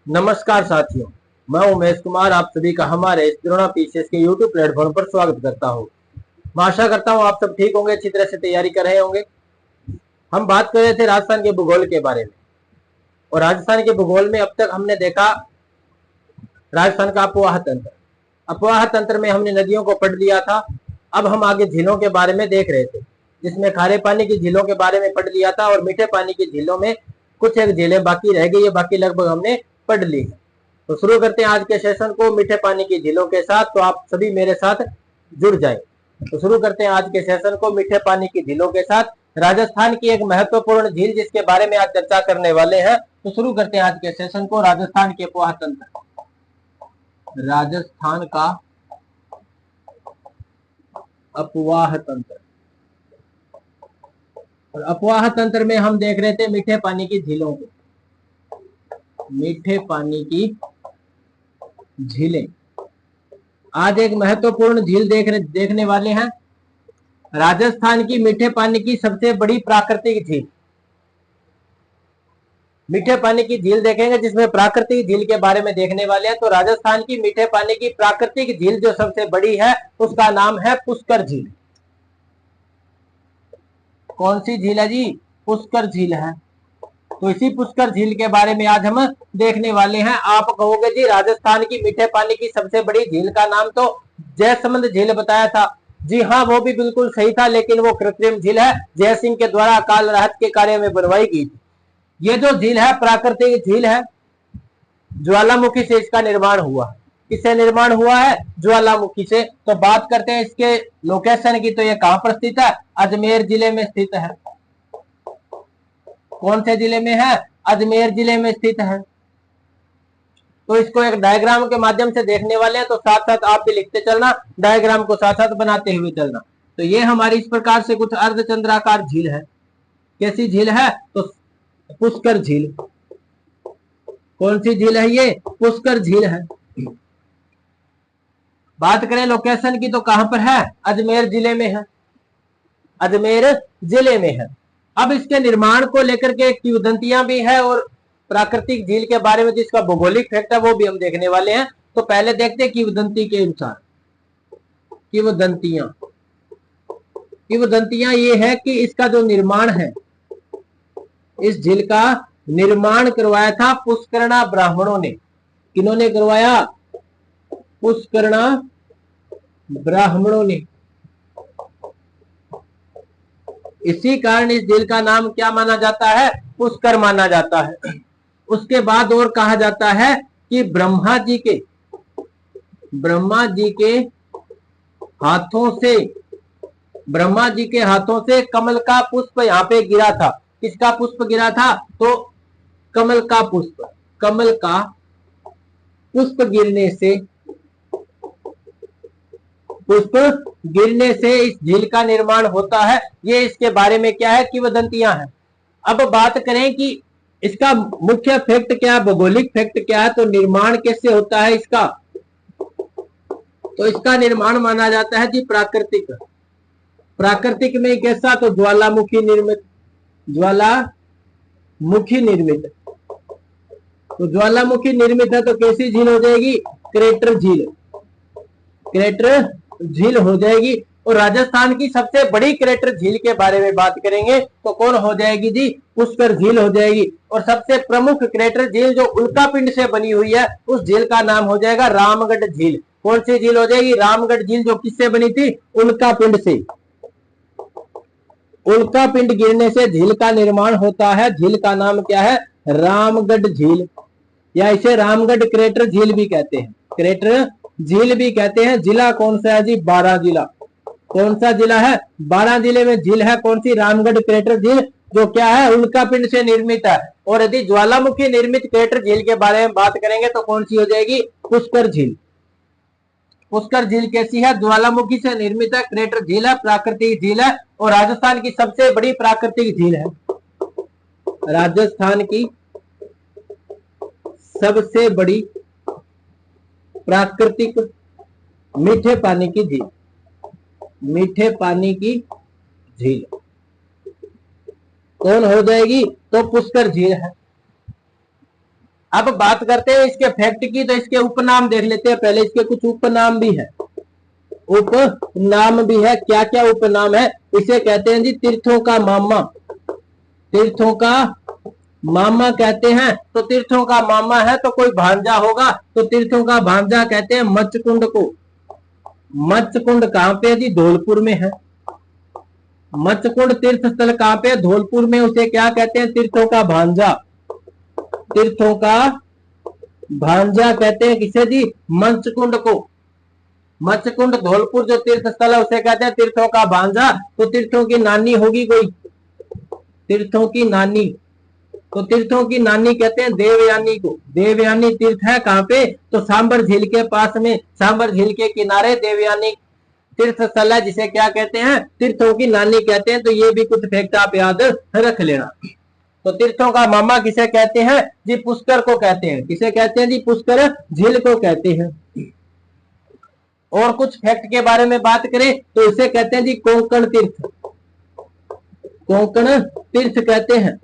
नमस्कार साथियों, मैं उमेश कुमार आप सभी का हमारे इस द्रोणा पीसीएस के यूट्यूब प्लेटफॉर्म पर स्वागत करता हूं। मैं आशा करता हूं आप सब ठीक होंगे, अच्छी तरह से तैयारी कर रहे होंगे। हम बात कर रहे थे राजस्थान के भूगोल के बारे में, और राजस्थान के भूगोल में अब तक हमने देखा राजस्थान का अपवाह तंत्र। अपवाह तंत्र में हमने नदियों को पढ़ लिया था। अब हम आगे झीलों के बारे में देख रहे थे, जिसमें खारे पानी की झीलों के बारे में पढ़ लिया था, और मीठे पानी की झीलों में कुछ एक झीलें बाकी रह गई है, बाकी लगभग हमने पढ़ ली है। तो शुरू करते हैं आज के सेशन को मीठे पानी की झीलों के साथ। तो आप सभी मेरे साथ जुड़ जाएं। तो शुरू करते हैं आज के सेशन को मीठे पानी की झीलों के साथ। राजस्थान की एक महत्वपूर्ण झील जिसके बारे में आज चर्चा करने वाले हैं। तो शुरू करते हैं आज के सेशन को राजस्थान के अपवाह तंत्र। राजस्थान का अपवाह तंत्र, और अपवाह तंत्र में हम देख रहे थे मीठे पानी की झीलों को। मीठे पानी की झीलें, आज एक महत्वपूर्ण झील देखने वाले हैं। राजस्थान की मीठे पानी की सबसे बड़ी प्राकृतिक झील। मीठे पानी की झील देखेंगे जिसमें प्राकृतिक झील के बारे में देखने वाले हैं। तो राजस्थान की मीठे पानी की प्राकृतिक झील जो सबसे बड़ी है उसका नाम है पुष्कर झील। कौन सी झील है जी? पुष्कर झील है। तो इसी पुष्कर झील के बारे में आज हम देखने वाले हैं। आप कहोगे जी राजस्थान की मीठे पानी की सबसे बड़ी झील का नाम तो जयसमंद झील बताया था। जी हाँ, वो भी बिल्कुल सही था, लेकिन वो कृत्रिम झील है, जय सिंह के द्वारा अकाल राहत के कार्य में बनवाई गई थी। ये जो झील है प्राकृतिक झील है, ज्वालामुखी से इसका निर्माण हुआ। किससे निर्माण हुआ है? ज्वालामुखी से। तो बात करते हैं इसके लोकेशन की। तो ये कहां पर स्थित है? अजमेर जिले में स्थित है। कौन से जिले में है? अजमेर जिले में स्थित है। तो इसको एक डायग्राम के माध्यम से देखने वाले हैं, तो साथ साथ आप भी लिखते चलना, डायग्राम को साथ साथ बनाते हुए चलना। तो ये हमारी इस प्रकार से कुछ अर्धचंद्राकार झील है। कैसी झील है? तो पुष्कर झील। कौन सी झील है ये? पुष्कर झील है। बात करें लोकेशन की तो कहां पर है? अजमेर जिले में है। अजमेर जिले में है। अब इसके निर्माण को लेकर के किंवदंतियां भी है, और प्राकृतिक झील के बारे में जिसका भौगोलिक फैक्ट है वो भी हम देखने वाले हैं। तो पहले देखते हैं किंवदंती के अनुसार। किंवदंतियां किंवदंतियां ये है कि इसका जो निर्माण है, इस झील का निर्माण करवाया था पुष्करणा ब्राह्मणों ने। किन्होंने करवाया? पुष्करणा ब्राह्मणों ने। इसी कारण इस झील का नाम क्या माना जाता है? पुष्कर माना जाता है। उसके बाद और कहा जाता है कि ब्रह्मा जी के हाथों से कमल का पुष्प यहाँ पे गिरा था। किसका पुष्प गिरा था? तो कमल का पुष्प गिरने से इस झील का निर्माण होता है। ये इसके बारे में क्या है? किंवदंतियां हैं। अब बात करें कि इसका मुख्य फैक्ट क्या है, भौगोलिक फैक्ट क्या है, तो निर्माण कैसे होता है इसका? तो इसका निर्माण माना जाता है जी प्राकृतिक में कैसा? तो ज्वालामुखी निर्मित। तो ज्वालामुखी निर्मित है तो कैसी झील हो जाएगी? क्रेटर झील हो जाएगी। और राजस्थान की सबसे बड़ी क्रेटर झील के बारे में बात करेंगे तो कौन हो जाएगी जी? पुष्कर झील हो जाएगी। और सबसे प्रमुख क्रेटर झील जो उल्कापिंड से बनी हुई है, उस झील का नाम हो जाएगा रामगढ़ झील। कौन सी झील हो जाएगी? रामगढ़ झील, जो किससे बनी थी? उल्कापिंड से। उल्कापिंड गिरने से झील का निर्माण होता है। झील का नाम क्या है? रामगढ़ झील, या इसे रामगढ़ क्रेटर झील भी कहते हैं। क्रेटर झील भी कहते हैं। जिला कौन सा है जी? बारां जिला। कौन सा जिला है? बारां जिले में झील है। कौन सी? रामगढ़ क्रेटर झील, जो क्या है? उल्कापिंड से निर्मित है। और यदि ज्वालामुखी निर्मित क्रेटर झील के बारे में बात करेंगे तो कौन सी हो जाएगी? पुष्कर झील। पुष्कर झील कैसी है? ज्वालामुखी से निर्मित है, क्रेटर झील है, प्राकृतिक झील है, और राजस्थान की सबसे बड़ी प्राकृतिक झील है। राजस्थान की सबसे बड़ी प्राकृतिक मीठे पानी की झील। मीठे पानी की झील कौन हो जाएगी? तो पुष्कर झील है। अब बात करते हैं इसके फैक्ट की, तो इसके उपनाम देख लेते हैं पहले। इसके कुछ उपनाम भी है, उपनाम भी है। क्या क्या उपनाम है? इसे कहते हैं जी तीर्थों का मामा, तीर्थों का मामा कहते हैं। तो तीर्थों का मामा है तो कोई भांजा होगा, तो तीर्थों का भांजा कहते हैं मच्छकुंड को। मच्छकुंड कहां पे जी? धौलपुर में है। मच्छकुंड तीर्थ स्थल कहां पे? धौलपुर में। उसे क्या कहते हैं? तीर्थों का भांजा, तीर्थों का भांजा कहते हैं। किसे जी? मच्छकुंड को। मच्छकुंड धौलपुर जो तीर्थ स्थल है उसे कहते हैं तीर्थों का भांजा। तो तीर्थों की नानी होगी कोई, तीर्थों की नानी। तो तीर्थों की नानी कहते हैं देवयानी को। देवयानी तीर्थ है कहां पे? तो सांबर झील के पास में, सांबर झील के किनारे देवयानी तीर्थ स्थल है, जिसे क्या कहते हैं? तीर्थों की नानी कहते हैं। तो ये भी कुछ फैक्ट आप याद रख लेना। तो तीर्थों का मामा किसे कहते हैं जी? पुष्कर को कहते हैं। किसे कहते हैं जी? पुष्कर झील को कहते हैं। और कुछ फैक्ट के बारे में बात करें तो इसे कहते हैं जी कोंकण तीर्थ, कोंकण तीर्थ कहते हैं।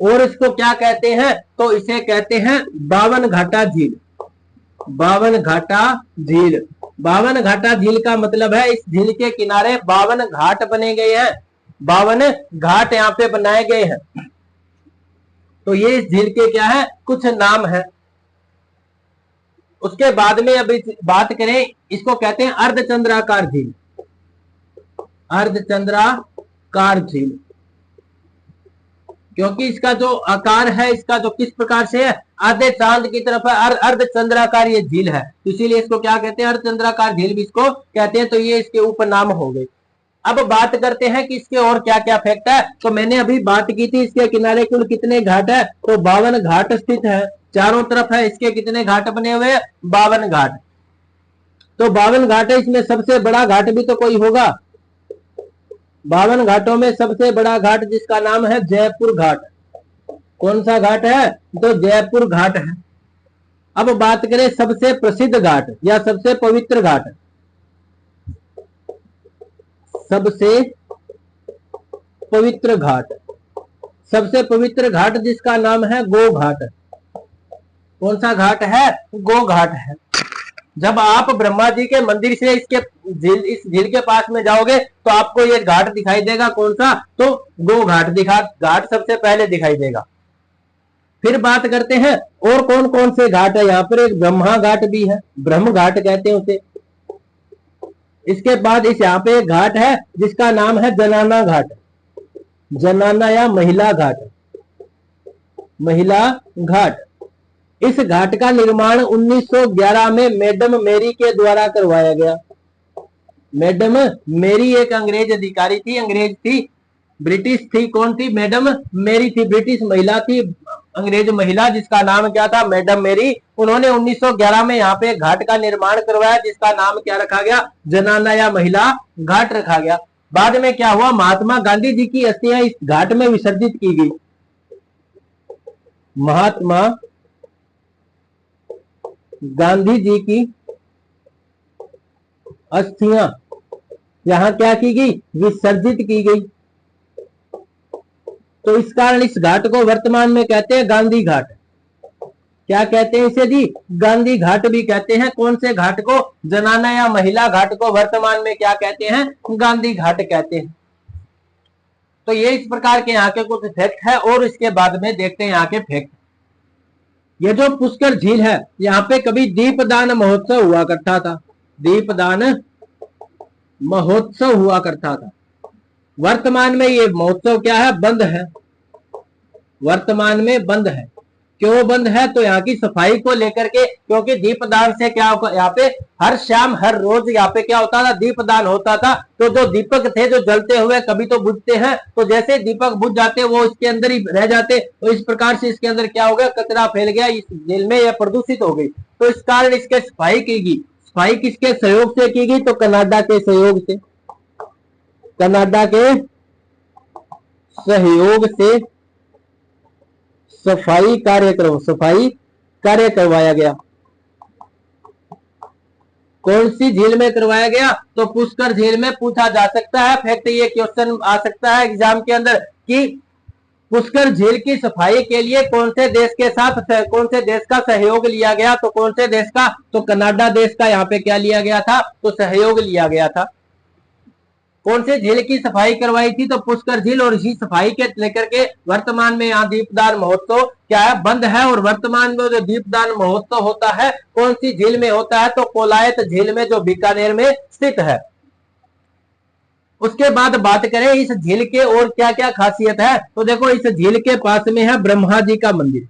और इसको क्या कहते हैं? तो इसे कहते हैं बावन घाटा झील, बावन घाटा झील। बावन घाटा झील का मतलब है इस झील के किनारे 52 घाट बने गए हैं, 52 घाट यहाँ पे बनाए गए हैं। तो ये इस झील के क्या है? कुछ नाम है। उसके बाद में अभी बात करें, इसको कहते हैं अर्धचंद्राकार झील, अर्धचंद्राकार झील। क्योंकि इसका जो आकार है, इसका जो किस प्रकार से है, आधे चांद की तरफ है, अर्धचंद्राकार ये झील है, इसीलिए इसको क्या कहते हैं? अर्धचंद्राकार झील भी इसको कहते हैं। तो ये इसके उपनाम हो गए। अब बात करते हैं कि इसके और क्या क्या फैक्ट है। तो मैंने अभी बात की थी इसके किनारे कुल कितने घाट है? तो 52 घाट स्थित है, चारों तरफ है। इसके कितने घाट बने हुए हैं? 52 घाट। तो 52 घाट है, इसमें सबसे बड़ा घाट भी तो कोई होगा। 52 घाटों में सबसे बड़ा घाट जिसका नाम है जयपुर घाट। कौन सा घाट है? तो जयपुर घाट है। अब बात करें सबसे प्रसिद्ध घाट या सबसे पवित्र घाट, सबसे पवित्र घाट, सबसे पवित्र घाट जिसका नाम है गो घाट। कौन सा घाट है? गो घाट है। जब आप ब्रह्मा जी के मंदिर से इस झील के पास में जाओगे तो आपको ये घाट दिखाई देगा। कौन सा? तो गो घाट घाट सबसे पहले दिखाई देगा। फिर बात करते हैं और कौन कौन से घाट है। यहाँ पर एक ब्रह्मा घाट भी है, ब्रह्म घाट कहते हैं उसे। इसके बाद इस यहाँ पे एक घाट है जिसका नाम है जनाना घाट, जनाना या महिला घाट, महिला घाट। इस घाट का निर्माण 1911 में मैडम मेरी के द्वारा करवाया गया। मैडम मेरी एक अंग्रेज अधिकारी थी, अंग्रेज थी, ब्रिटिश थी। कौन थी? मैडम मेरी थी, ब्रिटिश महिला थी, अंग्रेज महिला, जिसका नाम क्या था? मैडम मेरी। उन्होंने 1911 में यहाँ पे घाट का निर्माण करवाया, जिसका नाम क्या रखा गया? जनाना या महिला घाट रखा गया। बाद में क्या हुआ? महात्मा गांधी जी की अस्थियां इस घाट में विसर्जित की गई। महात्मा गांधी जी की अस्थियां यहां क्या की गई? विसर्जित की गई। तो इस कारण इस घाट को वर्तमान में कहते हैं गांधी घाट। क्या कहते हैं इसे जी? गांधी घाट भी कहते हैं। कौन से घाट को? जनाना या महिला घाट को वर्तमान में क्या कहते हैं? गांधी घाट कहते हैं। तो ये इस प्रकार के यहाँ के कुछ फैक्ट है। और इसके बाद में देखते हैं यहाँ के फैक्ट। ये जो पुष्कर झील है, यहाँ पे कभी दीपदान महोत्सव हुआ करता था, दीपदान महोत्सव हुआ करता था। वर्तमान में ये महोत्सव क्या है? बंद है, वर्तमान में बंद है। क्यों बंद है? तो यहाँ की सफाई को लेकर के, क्योंकि दीपदान से क्या यहाँ पे हर शाम हर रोज यहाँ पे क्या होता था? दीपदान होता था। तो जो दीपक थे जो जलते हुए कभी तो बुझते हैं, तो जैसे दीपक बुझ जाते वो इसके अंदर ही रह जाते। तो इस प्रकार से इसके अंदर क्या हो गया? कचरा फैल गया इस झील में, या प्रदूषित हो गई। तो इस कारण इसके सफाई की गई। सफाई किसके सहयोग से की गई? तो कनाडा के सहयोग से, कनाडा के सहयोग से सफाई कार्य करवाया गया। कौन सी झील में करवाया गया? तो पुष्कर झील में। पूछा जा सकता है फैक्ट, ये क्वेश्चन आ सकता है एग्जाम के अंदर कि पुष्कर झील की सफाई के लिए कौन से देश का सहयोग लिया गया? तो कौन से देश का? तो कनाडा देश का यहाँ पे क्या लिया गया था? तो सहयोग लिया गया था। कौन से झील की सफाई करवाई थी? तो पुष्कर झील। और इसी सफाई के लेकर के वर्तमान में यहाँ दीपदान महोत्सव क्या है? बंद है। और वर्तमान में जो दीपदान महोत्सव होता है कौन सी झील में होता है? तो कोलायत झील में, जो बीकानेर में स्थित है। उसके बाद बात करें इस झील के और क्या क्या खासियत है, तो देखो इस झील के पास में है ब्रह्मा जी का मंदिर।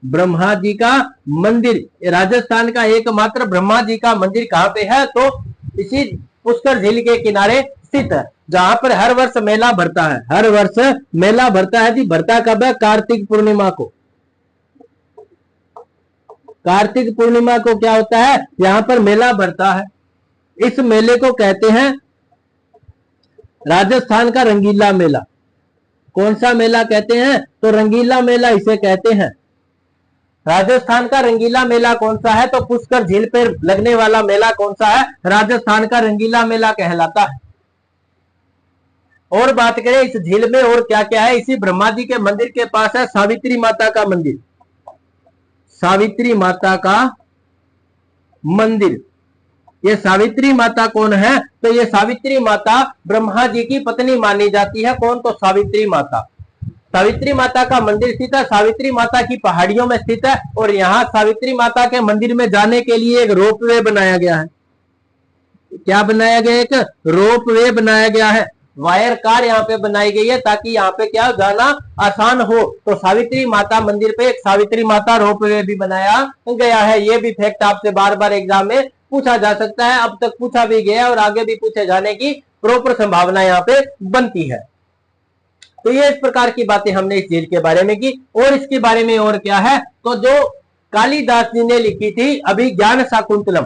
ब्रह्मा जी का मंदिर, राजस्थान का एकमात्र ब्रह्मा जी का मंदिर कहां पे है? तो इसी पुष्कर झील के किनारे स्थित है, जहां पर हर वर्ष मेला भरता है। हर वर्ष मेला भरता है जी। भरता कब है? कार्तिक पूर्णिमा को। कार्तिक पूर्णिमा को क्या होता है? यहां पर मेला भरता है। इस मेले को कहते हैं राजस्थान का रंगीला मेला। कौन सा मेला कहते हैं? तो रंगीला मेला इसे कहते हैं। राजस्थान का रंगीला मेला कौन सा है? तो पुष्कर झील पर लगने वाला मेला कौन सा है? राजस्थान का रंगीला मेला कहलाता है। और बात करें इस झील में और क्या क्या है? इसी ब्रह्मा जी के मंदिर के पास है सावित्री माता का मंदिर। सावित्री माता का मंदिर। ये सावित्री माता कौन है? तो ये सावित्री माता ब्रह्मा जी की पत्नी मानी जाती है। कौन? तो सावित्री माता। सावित्री माता का मंदिर स्थित है, सावित्री माता की पहाड़ियों में स्थित है। और यहाँ सावित्री माता के मंदिर में जाने के लिए एक रोपवे बनाया गया है। क्या बनाया गया? एक रोपवे बनाया गया है। वायर कार यहाँ पे बनाई गई है ताकि यहाँ पे क्या जाना आसान हो। तो सावित्री माता मंदिर पे एक सावित्री माता रोपवे भी बनाया गया है। ये भी फैक्ट आपसे बार बार एग्जाम में पूछा जा सकता है, अब तक पूछा भी गया और आगे भी पूछे जाने की प्रॉपर संभावना यहाँ पे बनती है। तो ये इस प्रकार की बातें हमने इस झील के बारे में की। और इसके बारे में और क्या है? तो जो कालिदास जी ने लिखी थी अभिज्ञान शाकुंतलम,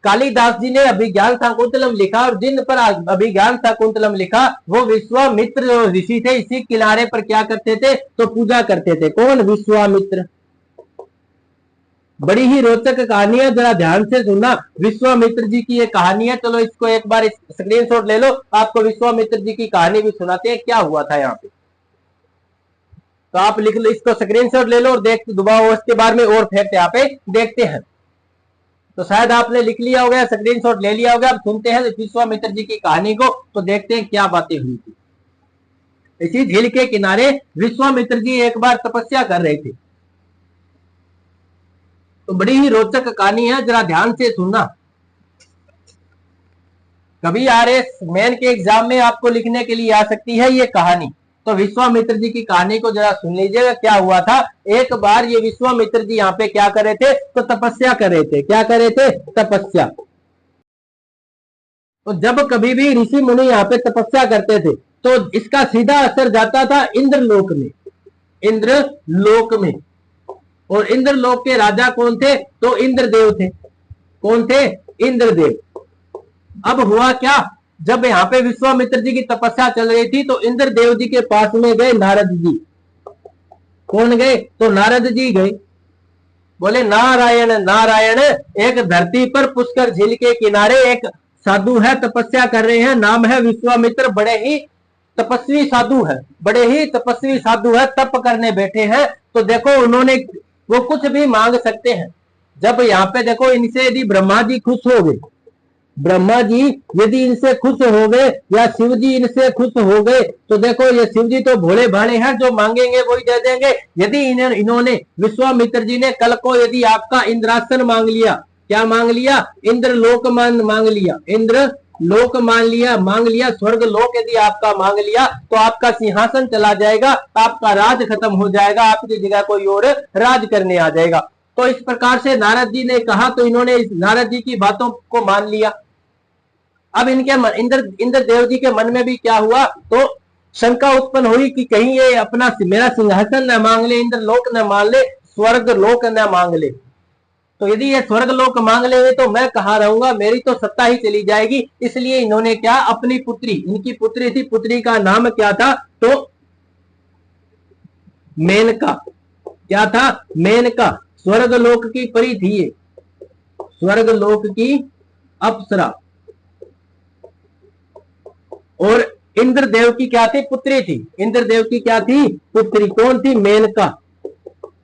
कालिदास जी ने अभिज्ञान शाकुंतलम लिखा। और जिन पर अभिज्ञान शाकुंतलम लिखा वो विश्वामित्र ऋषि थे। इसी किनारे पर क्या करते थे? तो पूजा करते थे। कौन? विश्वामित्र। बड़ी ही रोचक कहानी है, जरा ध्यान से सुनना। विश्वामित्र जी की ये कहानी है। चलो इसको एक बार स्क्रीनशॉट ले लो, आपको विश्वामित्र जी की कहानी भी सुनाते हैं क्या हुआ था यहाँ पे। तो आप लिख लो, इसको स्क्रीनशॉट ले लो और देख दोबारा इसके बारे में और फैक्ट यहाँ पे देखते हैं। तो शायद आपने लिख लिया होगा, स्क्रीनशॉट ले लिया होगा। अब सुनते हैं विश्वामित्र जी की कहानी को, तो देखते हैं क्या बातें हुई थी। इसी झील के किनारे विश्वामित्र जी एक बार तपस्या कर रहे थे। तो बड़ी ही रोचक कहानी है, जरा ध्यान से सुनना। कभी आरएस मेन के एग्जाम में आपको लिखने के लिए आ सकती है ये कहानी। तो विश्वामित्र जी की कहानी को जरा सुन लीजिएगा क्या हुआ था। एक बार ये विश्वामित्र जी यहाँ पे क्या कर रहे थे? तो तपस्या कर रहे थे। क्या कर रहे थे? तपस्या। तो जब कभी भी ऋषि मुनि यहाँ पे तपस्या करते थे तो इसका सीधा असर जाता था इंद्रलोक में। इंद्रलोक में। और इंद्रलोक के राजा कौन थे? तो इंद्रदेव थे। कौन थे? इंद्रदेव। अब हुआ क्या? जब यहाँ पे विश्वामित्र जी की तपस्या चल रही थी तो इंद्रदेव जी के पास में गए नारद जी। कौन गए? तो नारद जी गए। बोले नारायण नारायण, एक धरती पर पुष्कर झील के किनारे एक साधु है, तपस्या कर रहे हैं, नाम है विश्वामित्र। बड़े ही तपस्वी साधु है, बड़े ही तपस्वी साधु है, तप करने बैठे हैं। तो देखो उन्होंने, वो कुछ भी मांग सकते हैं। जब यहाँ पे देखो इनसे यदि ब्रह्मा जी खुश हो गए, ब्रह्मा जी यदि इनसे खुश हो गए या शिव जी इनसे खुश हो गए, तो देखो ये शिव जी तो भोले भाले हैं, जो मांगेंगे वही दे देंगे। यदि इन्होंने विश्वामित्र जी ने कल को यदि आपका इंद्रासन मांग लिया, क्या मांग लिया? इंद्रलोक मांग लिया, इंद्र लोक मांग लिया, स्वर्ग लोक यदि आपका मांग लिया तो आपका सिंहासन चला जाएगा, आपका राज खत्म हो जाएगा, आपकी जगह कोई और राज करने आ जाएगा। तो इस प्रकार से नारद जी ने कहा, तो इन्होंने नारद जी की बातों को मान लिया। अब इनके इंद्रदेव जी के मन में भी क्या हुआ? तो शंका उत्पन्न हुई कि कहीं ये अपना मेरा सिंहासन न मांग ले, इंद्रलोक न मांग ले, स्वर्ग लोक न मांग ले। तो यदि ये स्वर्ग लोक मांग लेंगे तो मैं कहाँ रहूंगा, मेरी तो सत्ता ही चली जाएगी। इसलिए इन्होंने क्या, अपनी पुत्री, इनकी पुत्री थी, पुत्री का नाम क्या था? तो मेनका। क्या था? मेनका। स्वर्ग लोक की परी थी ये, स्वर्ग लोक की अप्सरा। और इंद्रदेव की क्या थी? पुत्री थी। इंद्रदेव की क्या थी? पुत्री। कौन थी? मेनका।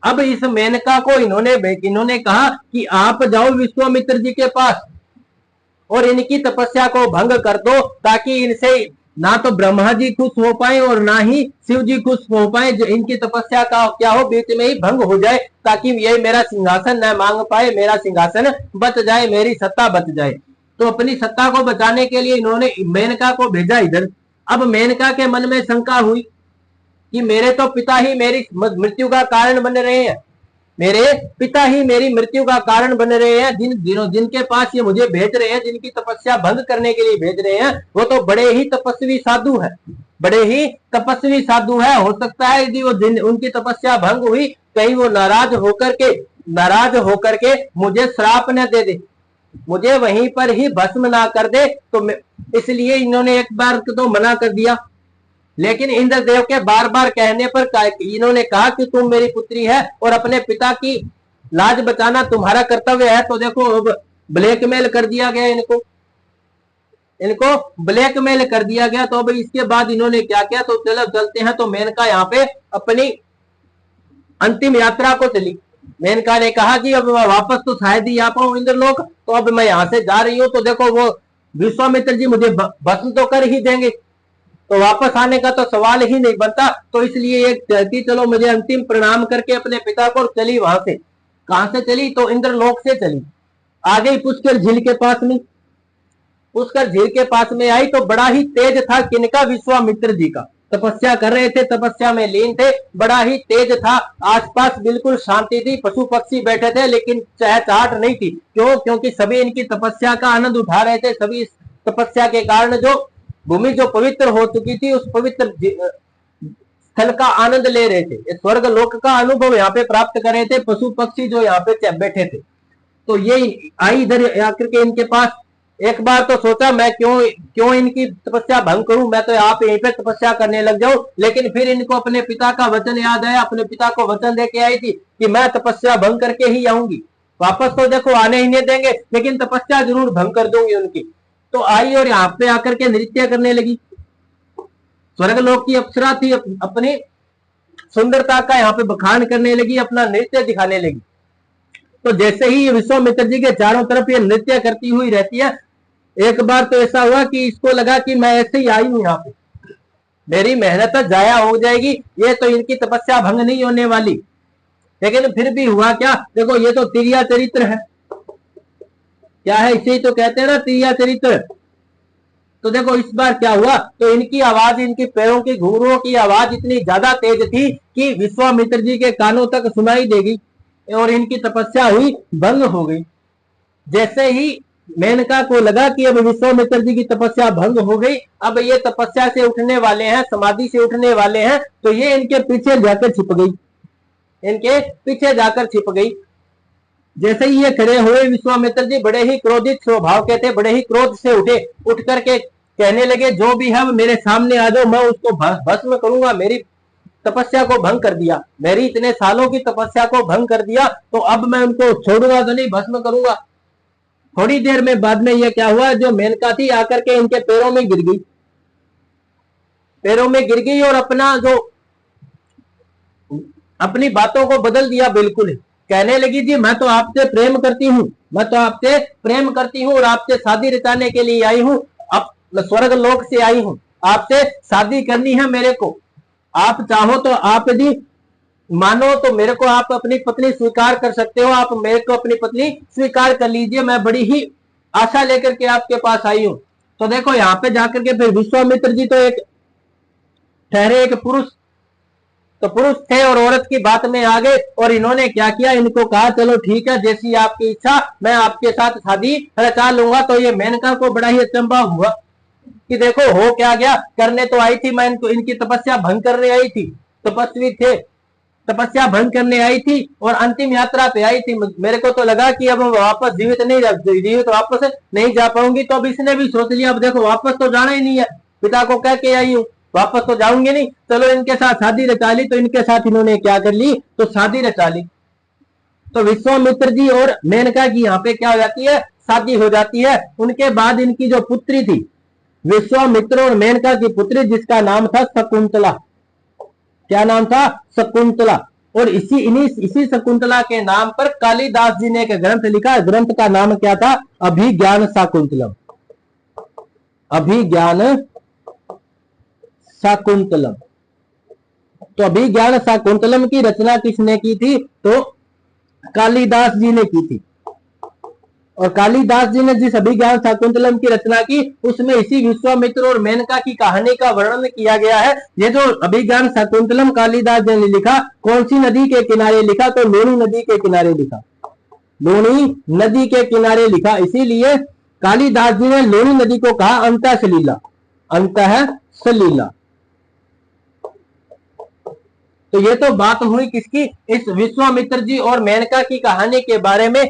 अब इस मेनका को इन्होंने कहा कि आप जाओ विश्वामित्र जी के पास और इनकी तपस्या को भंग कर दो, ताकि इनसे ना तो ब्रह्मा जी खुश हो पाए और ना ही शिव जी खुश हो पाए। जो इनकी तपस्या का क्या हो, बीच में ही भंग हो जाए, ताकि ये मेरा सिंहासन न मांग पाए, मेरा सिंहासन बच जाए, मेरी सत्ता बच जाए। तो अपनी सत्ता को बचाने के लिए इन्होंने मेनका को भेजा इधर। अब मेनका के मन में शंका हुई कि मेरे तो पिता ही मेरी मृत्यु का कारण बन रहे हैं, मेरे पिता ही मेरी मृत्यु का कारण बन रहे हैं। जिनके पास ये मुझे भेज रहे हैं, जिनकी तपस्या भंग करने के लिए भेज रहे हैं, वो तो बड़े ही तपस्वी साधु है, बड़े ही तपस्वी साधु है। हो सकता है यदि वो उनकी तपस्या भंग हुई, कहीं वो नाराज होकर के मुझे श्राप न दे दे, मुझे वहीं पर ही भस्म ना कर दे। तो इसलिए इन्होंने एक बार तो मना कर दिया, लेकिन इंद्रदेव के बार बार कहने पर इन्होंने कहा कि तुम मेरी पुत्री है और अपने पिता की लाज बचाना तुम्हारा कर्तव्य है। तो देखो अब ब्लैकमेल कर दिया गया, इनको ब्लैकमेल कर दिया गया। तो अब इसके बाद इन्होंने क्या किया? तो चलो चलते हैं। तो मेनका यहाँ पे अपनी अंतिम यात्रा को चली। मेनका ने कहा कि अब वापस तो शायद ही आ पाऊं इंद्रलोक, तो अब मैं यहां से जा रही हूं। तो देखो वो विश्वामित्र जी मुझे भस्म तो कर ही देंगे, तो वापस आने का तो सवाल ही नहीं बनता। तो इसलिए एक कहती चलो मुझे अंतिम प्रणाम करके अपने पिता को चली। वहां से कहां से चली? तो इंद्रलोक से चली। आ गई पुष्कर झील के पास में। पुष्कर झील के पास में आई तो बड़ा ही तेज था किनका? विश्वामित्र जी का। तपस्या कर रहे थे, तपस्या में लीन थे, बड़ा ही तेज था। आसपास बिल्कुल शांति थी, पशु पक्षी बैठे थे, लेकिन चहचहाट नहीं थी। क्यों? क्योंकि सभी इनकी तपस्या का आनंद उठा रहे थे। सभी तपस्या के कारण जो भूमि जो पवित्र हो चुकी थी, उस पवित्र स्थल का आनंद ले रहे थे। स्वर्ग लोक का अनुभव यहाँ पे प्राप्त कर रहे थे पशु पक्षी जो यहाँ पे बैठे थे। तो ये आई इधर आकर के इनके पास। एक बार तो सोचा मैं क्यों इनकी तपस्या भंग करूं, मैं तो आप यहीं पे तपस्या करने लग जाऊं। लेकिन फिर इनको अपने पिता का वचन याद आया। अपने पिता को वचन दे के आई थी कि मैं तपस्या भंग करके ही आऊंगी, वापस तो देखो आने ही नहीं देंगे, लेकिन तपस्या जरूर भंग कर दूंगी उनकी। तो आई और यहाँ पे आकर के नृत्य करने लगी। स्वर्गलोक की अप्सरा थी, अपनी सुंदरता का यहाँ पे बखान करने लगी, अपना नृत्य दिखाने लगी। तो जैसे ही विश्वामित्र जी के चारों तरफ ये नृत्य करती हुई रहती है, एक बार तो ऐसा हुआ कि इसको लगा कि मैं ऐसे ही आई हूं यहाँ पे, मेरी मेहनत जाया हो जाएगी, ये तो इनकी तपस्या भंग नहीं होने वाली। लेकिन फिर भी हुआ क्या? देखो ये तो तिरिया चरित्र है, क्या है? इसे ही तो कहते हैं ना तिरिया चरित्र। तो देखो इस बार क्या हुआ? तो इनकी आवाज, इनके पैरों की घुंघरुओं की आवाज इतनी ज्यादा तेज थी कि विश्वामित्र जी के कानों तक सुनाई देगी और इनकी तपस्या हुई, भंग हो गई। जैसे ही मेनका को लगा कि अब विश्वामित्र जी की तपस्या भंग हो गई, अब ये तपस्या से उठने वाले हैं, समाधि से उठने वाले हैं, तो ये इनके पीछे जाकर छिप गई, इनके पीछे जाकर छिप गई। जैसे ही ये खड़े हुए, विश्वामित्र जी बड़े ही क्रोधित स्वभाव के थे, बड़े ही क्रोध से उठे। उठ करके कहने लगे जो भी है मेरे सामने आ जाओ, मैं उसको भस्म करूंगा। मेरी तपस्या को भंग कर दिया, मेरी इतने सालों की तपस्या को भंग कर दिया, तो अब मैं उनको छोड़ूंगा तो नहीं, भस्म करूंगा। थोड़ी देर में बाद में यह क्या हुआ? जो मेनका थी आकर के इनके पैरों में गिर गई, पैरों में गिर गई और अपनी बातों को बदल दिया बिल्कुल। कहने लगी जी मैं तो आपसे प्रेम करती हूँ, मैं तो आपसे प्रेम करती हूँ और आपसे शादी रचाने के लिए आई हूँ। अब स्वर्ग लोक से आई हूँ, आपसे शादी करनी है मेरे को। आप चाहो तो आप यदि मानो तो मेरे को आप अपनी पत्नी स्वीकार कर सकते हो, आप मेरे को अपनी पत्नी स्वीकार कर लीजिए, मैं बड़ी ही आशा लेकर के आपके पास आई हूँ। तो देखो यहाँ पे जाकर के फिर विश्वामित्र जी तो एक ठहरे एक पुरुष, तो पुरुष थे और औरत की बात में आ गए और इन्होंने क्या किया? इनको कहा चलो ठीक है, जैसी आपकी इच्छा, मैं आपके साथ शादी रचा लूंगा। तो ये मेनका को बड़ा ही अचंभा हुआ कि देखो हो क्या गया, करने तो आई थी मैं इनको, इनकी तपस्या भंग करने आई थी, तपस्वी थे, तपस्या भंग करने आई थी और अंतिम यात्रा पे आई थी। मेरे को तो लगा कि अब वापस जीवित वापस नहीं जा पाऊंगी। तो अब इसने भी सोच लिया अब देखो वापस तो जाना ही नहीं है, पिता को कह के आई हूँ, वापस तो जाऊंगी नहीं, चलो इनके साथ शादी रचा ली। तो इनके साथ इन्होंने क्या कर ली? तो शादी रचा ली। तो विश्वामित्र जी और मेनका की यहाँ पे क्या हो जाती है? शादी हो जाती है। उनके बाद इनकी जो पुत्री थी, विश्वामित्र और मेनका की पुत्री जिसका नाम था शकुंतला। क्या नाम था? शकुंतला। और इसी शकुंतला के नाम पर कालिदास जी ने एक ग्रंथ लिखा। ग्रंथ का नाम क्या था? अभिज्ञान शाकुंतलम। अभिज्ञान शाकुंतलम। तो अभिज्ञान शाकुंतलम की रचना किसने की थी? तो कालिदास जी ने की थी। और कालिदास जी ने जिस अभिज्ञान शाकुंतलम की रचना की उसमें इसी विश्वामित्र और मेनका की कहानी का वर्णन किया गया है। ये जो अभिज्ञान शाकुंतलम कालिदास जी ने लिखा, कौन सी नदी के किनारे लिखा? तो लूणी नदी के किनारे लिखा। लूणी नदी के किनारे लिखा। इसीलिए कालिदास जी ने लूणी नदी को कहा अंतःसलीला। अंतःसलीला। तो ये तो बात हुई किसकी? इस विश्वामित्र जी और मेनका की कहानी के बारे में।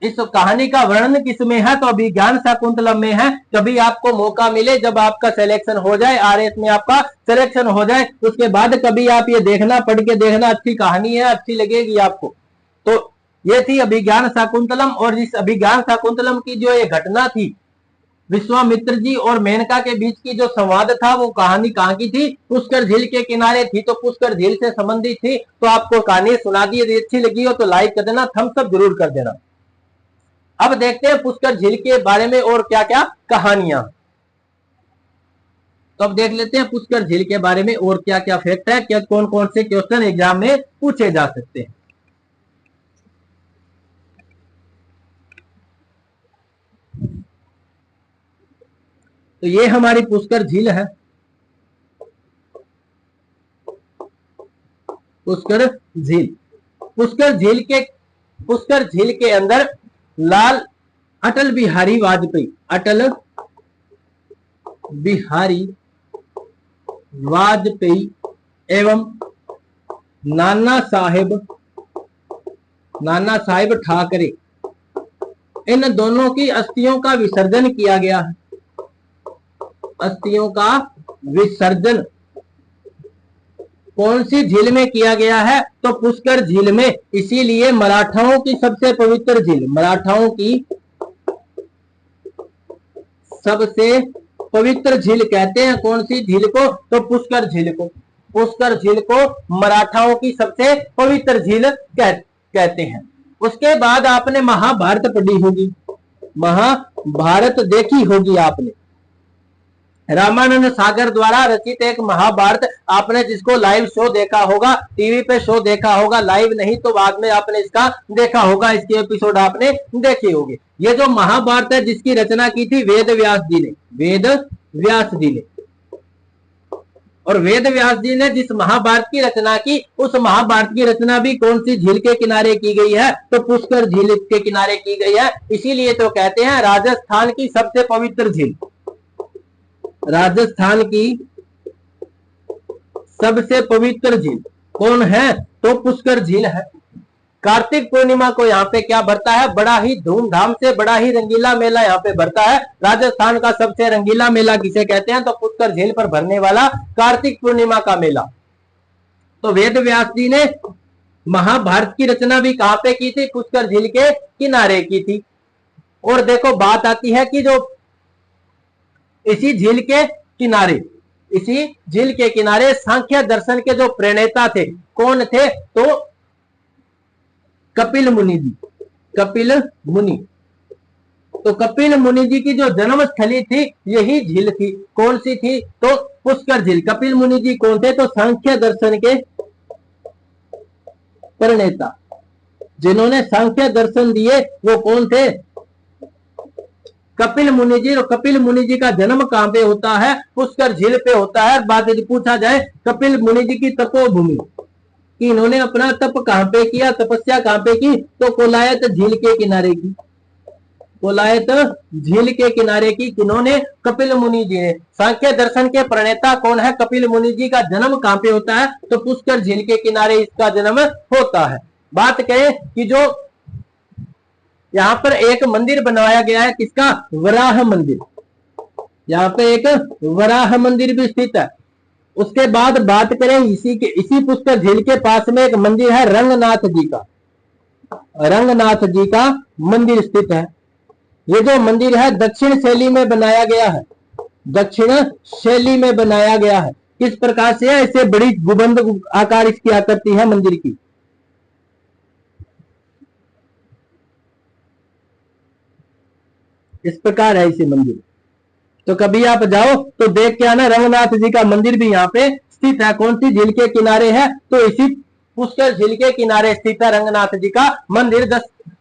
इस कहानी का वर्णन किसमें है? तो अभिज्ञान शाकुंतलम में है। कभी आपको मौका मिले, जब आपका सिलेक्शन हो जाए, आरएस में आपका सिलेक्शन हो जाए, उसके बाद कभी आप ये देखना, पढ़ के देखना, अच्छी कहानी है, अच्छी लगेगी आपको। तो ये थी अभिज्ञान शाकुंतलम। और इस अभिज्ञान शाकुंतलम की जो ये घटना थी, विश्वामित्र जी और मेनका के बीच की जो संवाद था, वो कहानी कहाँ की थी? पुष्कर झील के किनारे थी। तो पुष्कर झील से संबंधित थी। तो आपको कहानी सुना दी। यदि अच्छी लगी हो तो लाइक कर देना, थम्स अप जरूर कर देना। अब देखते हैं पुष्कर झील के बारे में और क्या क्या कहानियां। तो अब देख लेते हैं पुष्कर झील के बारे में और क्या क्या फैक्ट है, क्या कौन कौन से क्वेश्चन एग्जाम में पूछे जा सकते हैं। तो ये हमारी पुष्कर झील है। पुष्कर झील। पुष्कर झील के अंदर लाल अटल बिहारी वाजपेयी, अटल बिहारी वाजपेयी एवं नाना साहेब ठाकरे, इन दोनों की अस्थियों का विसर्जन किया गया है। अस्थियों का विसर्जन कौन सी झील में किया गया है? तो पुष्कर झील में। इसीलिए मराठाओं की सबसे पवित्र झील, मराठाओं की सबसे पवित्र झील कहते हैं कौन सी झील को? तो पुष्कर झील को। पुष्कर झील को मराठाओं की सबसे पवित्र झील कहते हैं। उसके बाद आपने महाभारत पढ़ी होगी, महाभारत देखी होगी आपने। रामानंद सागर द्वारा रचित एक महाभारत, आपने जिसको लाइव शो देखा होगा, टीवी पे शो देखा होगा, लाइव नहीं तो बाद में आपने इसका देखा होगा, इसके एपिसोड आपने देखे होंगे। ये जो महाभारत है जिसकी रचना की थी वेद व्यास जी ने, वेद व्यास जी ने। और वेद व्यास जी ने जिस महाभारत की रचना की, उस महाभारत की रचना भी कौन सी झील के किनारे की गई है? तो पुष्कर झील के किनारे की गई है। इसीलिए तो कहते हैं राजस्थान की सबसे पवित्र झील, राजस्थान की सबसे पवित्र झील कौन है? तो पुष्कर झील है। कार्तिक पूर्णिमा को यहाँ पे क्या भरता है? बड़ा ही धूमधाम से, बड़ा ही रंगीला मेला यहाँ पे भरता है। राजस्थान का सबसे रंगीला मेला किसे कहते हैं? तो पुष्कर झील पर भरने वाला कार्तिक पूर्णिमा का मेला। तो वेद व्यास जी ने महाभारत की रचना भी कहां पे की थी? पुष्कर झील के किनारे की थी। और देखो बात आती है कि जो इसी झील के किनारे सांख्य दर्शन के जो प्रणेता थे, कौन थे? तो कपिल मुनि जी, कपिल मुनि। तो कपिल मुनि जी की जो जन्मस्थली थी यही झील थी। कौन सी थी? तो पुष्कर झील। कपिल मुनि जी कौन थे? तो सांख्य दर्शन के प्रणेता, जिन्होंने सांख्य दर्शन दिए, वो कौन थे? कपिल मुनि जी। और कपिल मुनि जी का जन्म कहां पे होता है? पुष्कर झील पे होता है। बात यदि पूछा जाए कपिल मुनि जी की तपोभूमि कि इन्होंने अपना तप कहां पे किया, तपस्या कहां पे की? तो कोलायत झील के किनारे की, कोलायत झील के किनारे की। किन्होंने? कपिल मुनि जी ने। सांख्य दर्शन के प्रणेता कौन है? कपिल मुनि जी का जन्म कहां पे होता है? तो पुष्कर झील के किनारे इसका जन्म होता है। बात करें कि जो यहाँ पर एक मंदिर बनवाया गया है, किसका? वराह मंदिर। यहाँ पे एक वराह मंदिर भी स्थित है। उसके बाद बात करें इसी पुष्कर झील के पास में एक मंदिर है रंगनाथ जी का, रंगनाथ जी का मंदिर स्थित है। ये जो मंदिर है दक्षिण शैली में बनाया गया है, दक्षिण शैली में बनाया गया है। किस प्रकार से है? इससे बड़ी गुंबद आकार इसकी आकृति है मंदिर की। इस प्रकार है इसे मंदिर। तो कभी आप जाओ तो देख के आना, रंगनाथ जी का मंदिर भी यहाँ पे स्थित है। कौन सी झील के किनारे है? तो इसी पुष्कर झील के किनारे स्थित है रंगनाथ जी का मंदिर।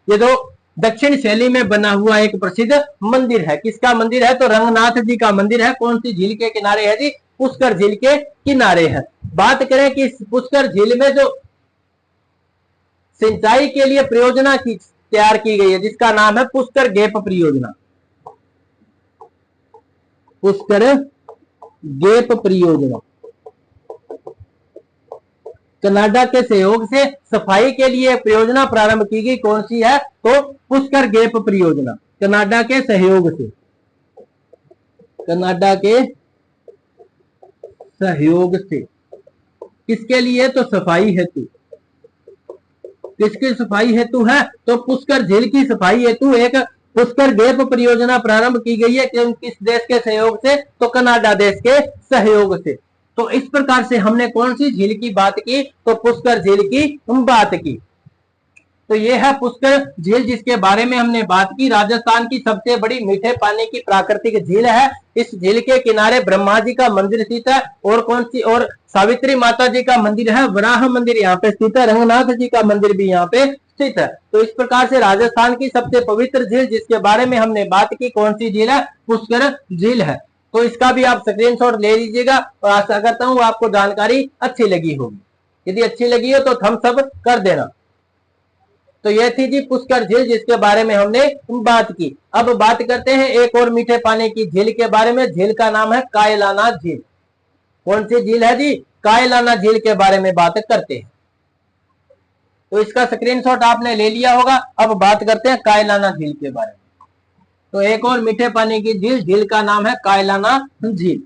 ये जो दक्षिण शैली में बना हुआ एक प्रसिद्ध मंदिर है। किसका मंदिर है? तो रंगनाथ जी का मंदिर है। कौन सी झील के किनारे है जी? पुष्कर झील के किनारे है। बात करें कि पुष्कर झील में जो सिंचाई के लिए परियोजना की तैयार की गई है, जिसका नाम है पुष्कर गैप परियोजना। पुष्कर गैप परियोजना कनाडा के सहयोग से सफाई के लिए परियोजना प्रारंभ की गई। कौन सी है? तो पुष्कर गैप परियोजना कनाडा के सहयोग से। कनाडा के सहयोग से किसके लिए? तो सफाई हेतु। किसकी सफाई हेतु है? तो पुष्कर झील की सफाई हेतु एक पुष्कर गैप परियोजना प्रारंभ की गई है। किस देश के सहयोग से? तो कनाडा देश के सहयोग से। तो इस प्रकार से हमने कौन सी झील की बात की? तो पुष्कर झील की बात की। तो ये है पुष्कर झील जिसके बारे में हमने बात की। राजस्थान की सबसे बड़ी मीठे पानी की प्राकृतिक झील है। इस झील के किनारे ब्रह्मा जी का मंदिर स्थित है। और कौन सी? और सावित्री माता जी का मंदिर है, वराह मंदिर यहाँ पे स्थित है, रंगनाथ जी का मंदिर भी यहाँ पे स्थित है। तो इस प्रकार से राजस्थान की सबसे पवित्र झील जिसके बारे में हमने बात की, कौन सी झील है? पुष्कर झील है। तो इसका भी आप स्क्रीनशॉट ले लीजिएगा और आशा करता हूँ आपको जानकारी अच्छी लगी होगी। यदि अच्छी लगी हो तो थम्स अप कर देना। तो यह थी जी पुष्कर झील जिसके बारे में हमने बात की। अब बात करते हैं एक और मीठे पानी की झील के बारे में। झील का नाम है कायलाना झील। कौन सी झील है जी? कायलाना झील के बारे में बात करते हैं। तो इसका स्क्रीनशॉट आपने ले लिया होगा। अब बात करते हैं कायलाना झील के बारे में। तो एक और मीठे पानी की झील, झील का नाम है कायलाना झील।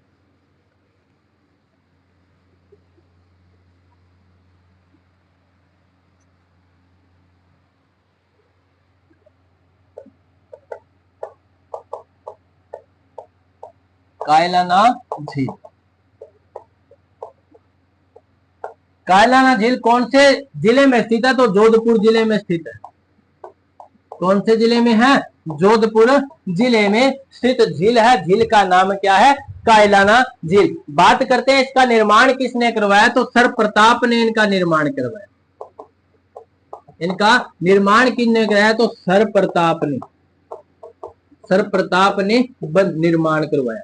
कायलाना झील। कायलाना झील कौन से जिले में स्थित है? तो जोधपुर जिले में स्थित है। कौन से जिले में है? जोधपुर जिले में स्थित झील है। झील का नाम क्या है? कायलाना झील। बात करते हैं इसका निर्माण किसने करवाया? तो सर प्रताप ने इनका निर्माण करवाया। इनका निर्माण किसने कराया? तो सर प्रताप ने। सर प्रताप ने निर्माण करवाया।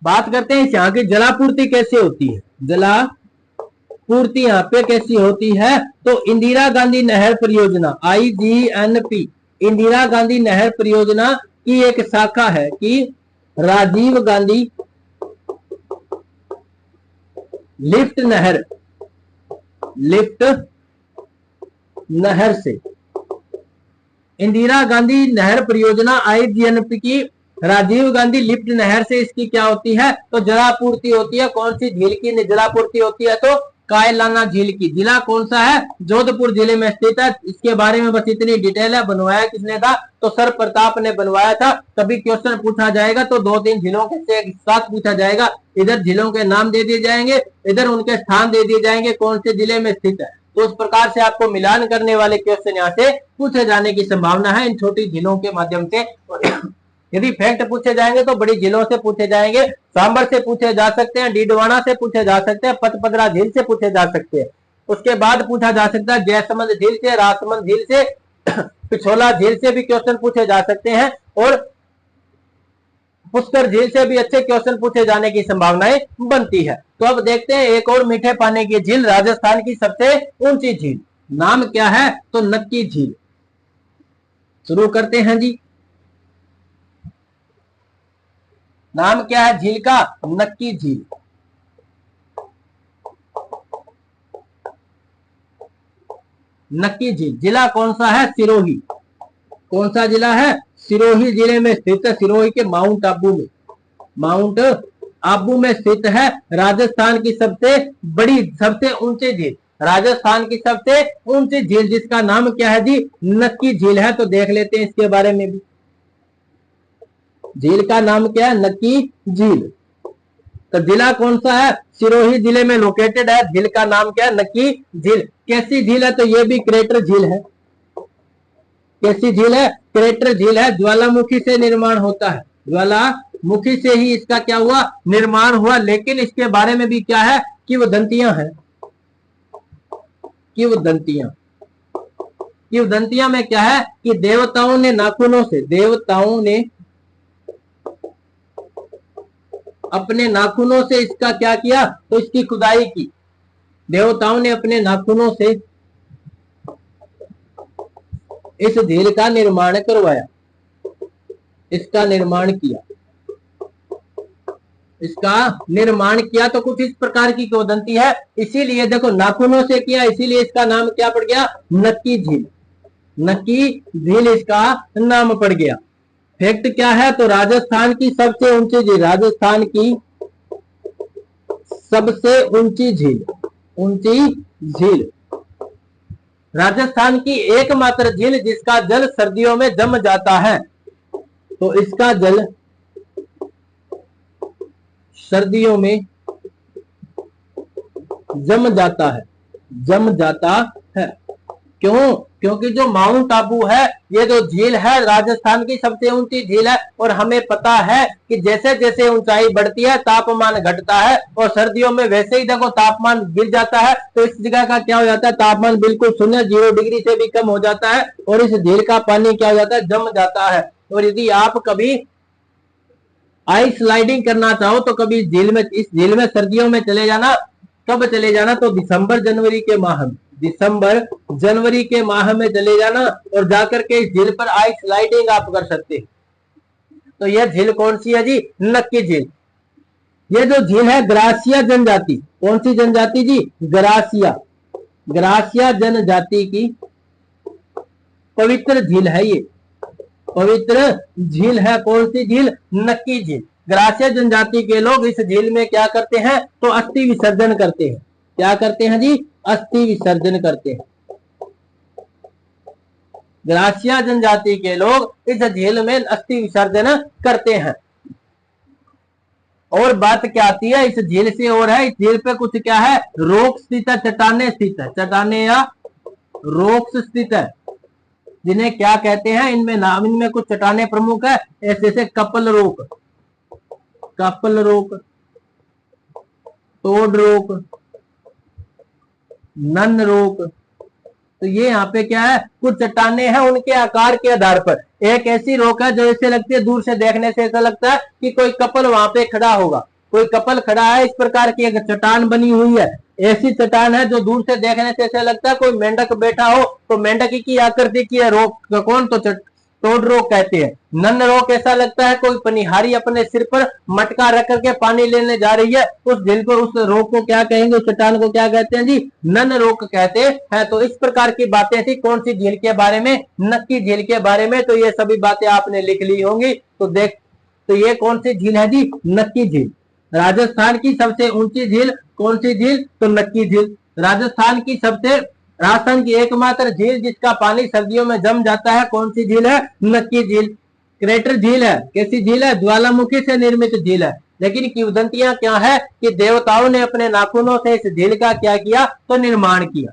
बात करते हैं यहाँ की जलापूर्ति कैसे होती है। जलापूर्ति यहाँ पे कैसी होती है? तो इंदिरा गांधी नहर परियोजना IGNP, इंदिरा गांधी नहर परियोजना की एक शाखा है कि राजीव गांधी लिफ्ट नहर से, इंदिरा गांधी नहर परियोजना IGNP की राजीव गांधी लिफ्ट नहर से इसकी क्या होती है? तो जलापूर्ति होती है। कौन सी झील की जलापूर्ति होती है? तो कायलाना झील की। जिला कौन सा है? जोधपुर जिले में स्थित है। इसके बारे में बस इतनी डिटेल है। बनवाया किसने था? तो सर प्रताप ने बनवाया था। कभी क्वेश्चन पूछा जाएगा तो 2-3 झीलों के एक साथ पूछा जाएगा। इधर झीलों के नाम दे दिए जाएंगे, इधर उनके स्थान दे दिए जाएंगे कौन से जिले में स्थित है। तो उस प्रकार से आपको मिलान करने वाले क्वेश्चन यहाँ से पूछे जाने की संभावना है इन छोटी झीलों के माध्यम से। यदि फैक्ट पूछे जाएंगे तो बड़ी झीलों से पूछे जाएंगे। सांबर से पूछे जा सकते हैं, डीडवाना से पूछे जा सकते हैं, पचपदरा झील से पूछे जा सकते हैं। उसके बाद पूछा जा सकता है जयसमंद झील से, राजसमंद झील से, पिछोला झील से भी क्वेश्चन पूछे जा सकते हैं। और पुष्कर झील से भी अच्छे क्वेश्चन पूछे जाने की संभावनाएं बनती है। तो अब देखते हैं एक और मीठे पानी की झील, राजस्थान की सबसे ऊंची झील। नाम क्या है? तो नक्की झील। शुरू करते हैं जी। नाम क्या है झील का? नक्की झील। नक्की झील। जिला कौन सा है? सिरोही। कौन सा जिला है? सिरोही जिले में स्थित है। सिरोही के माउंट आबू में स्थित है। राजस्थान की सबसे बड़ी, सबसे ऊंची झील, राजस्थान की सबसे ऊंची झील जिसका नाम क्या है जी? नक्की झील है। तो देख लेते हैं इसके बारे में भी। झील का नाम क्या है? नक्की झील। तो जिला कौन सा है? सिरोही जिले में लोकेटेड है। झील का नाम क्या है? नक्की झील। कैसी झील है? तो ये भी क्रेटर झील है। कैसी झील है? क्रेटर झील है। ज्वालामुखी से निर्माण होता है, ज्वालामुखी से ही इसका क्या हुआ? निर्माण हुआ। लेकिन इसके बारे में भी क्या है? किंवदंतियां हैं। किंवदंतियां, किंवदंतियां में क्या है कि देवताओं ने नाखूनों से, देवताओं ने अपने नाखूनों से इसका क्या किया? तो इसकी खुदाई की। देवताओं ने अपने नाखूनों से इस झील का निर्माण करवाया, इसका निर्माण किया, इसका निर्माण किया। तो कुछ इस प्रकार की किंवदंती है। इसीलिए देखो नाखूनों से किया, इसीलिए इसका नाम क्या पड़ गया? नक्की झील। नक्की झील इसका नाम पड़ गया। फैक्ट क्या है? तो राजस्थान की सबसे ऊंची झील, राजस्थान की सबसे ऊंची झील, ऊंची झील, राजस्थान की एकमात्र झील जिसका जल सर्दियों में जम जाता है। तो इसका जल सर्दियों में जम जाता है, जम जाता है। क्यों? क्योंकि जो माउंट आबू है, ये जो झील है राजस्थान की सबसे ऊंची झील है। और हमें पता है कि जैसे जैसे ऊंचाई बढ़ती है तापमान घटता है, और सर्दियों में वैसे ही देखो तापमान गिर जाता है। तो इस जगह का क्या हो जाता है? तापमान बिल्कुल शून्य, 0 डिग्री से भी कम हो जाता है, और इस झील का पानी क्या हो जाता है? जम जाता है। और यदि आप कभी आइस स्लाइडिंग करना चाहो तो कभी इस झील में सर्दियों में चले जाना। कब चले जाना? तो दिसंबर जनवरी के माह में, दिसंबर जनवरी के माह में चले जाना, और जाकर के इस झील पर आइस स्लाइडिंग आप कर सकते हैं। तो यह झील कौन सी है जी? नक्की झील। ये जो झील है ग्रासिया जनजाति, कौन सी जनजाति जी? ग्रासिया, ग्रासिया जनजाति की पवित्र झील है। ये पवित्र झील है। कौन सी झील? नक्की झील। ग्रासिया जनजाति के लोग इस झील में क्या करते हैं? तो अस्थि विसर्जन करते हैं। क्या करते हैं जी? अस्थि विसर्जन करते हैं। ग्रासिया जनजाति के लोग इस झील में अस्थि विसर्जन करते हैं। और बात क्या आती है इस झील से? और है इस झील पे कुछ क्या है? रोक स्थित है, चट्टाने स्थित है, चट्टाने या रोक्स स्थित है, जिन्हें क्या कहते हैं? इनमें नाम, इनमें कुछ चट्टाने प्रमुख है, जैसे कपल रोक, कपल रोक, तोड़ रोक, नन रोक। तो ये यहाँ पे क्या है? कुछ चट्टाने हैं, उनके आकार के आधार पर एक ऐसी रोक है जो ऐसे लगती है, दूर से देखने से ऐसा लगता है कि कोई कपल वहां पे खड़ा होगा, कोई कपल खड़ा है। इस प्रकार की एक चट्टान बनी हुई है। ऐसी चट्टान है जो दूर से देखने से ऐसा लगता है कोई मेंढक बैठा हो। तो मेंढक की आकृति की है रोक कौन? तो तोड़ रोक कहते हैं। नन रोक ऐसा लगता है कोई पनिहारी अपने सिर पर मटका रख करके पानी लेने जा रही है। उस झील को, उस रोक को क्या कहेंगे? उस चट्टान को क्या कहते हैं जी? नन रोक कहते हैं। तो इस प्रकार की बातें थी कौन सी झील के बारे में? नक्की झील के बारे में। तो ये सभी बातें आपने लिख ली होंगी। तो ये कौन सी झील है जी? नक्की झील। राजस्थान की सबसे ऊंची झील कौन सी झील? तो नक्की झील। राजस्थान की एकमात्र झील जिसका पानी सर्दियों में जम जाता है, कौन सी झील है? नक्की झील। क्रेटर झील है। कैसी झील है? ज्वालामुखी से निर्मित झील है। लेकिन किंवदंतियां क्या है कि देवताओं ने अपने नाखूनों से इस झील का क्या किया? तो निर्माण किया।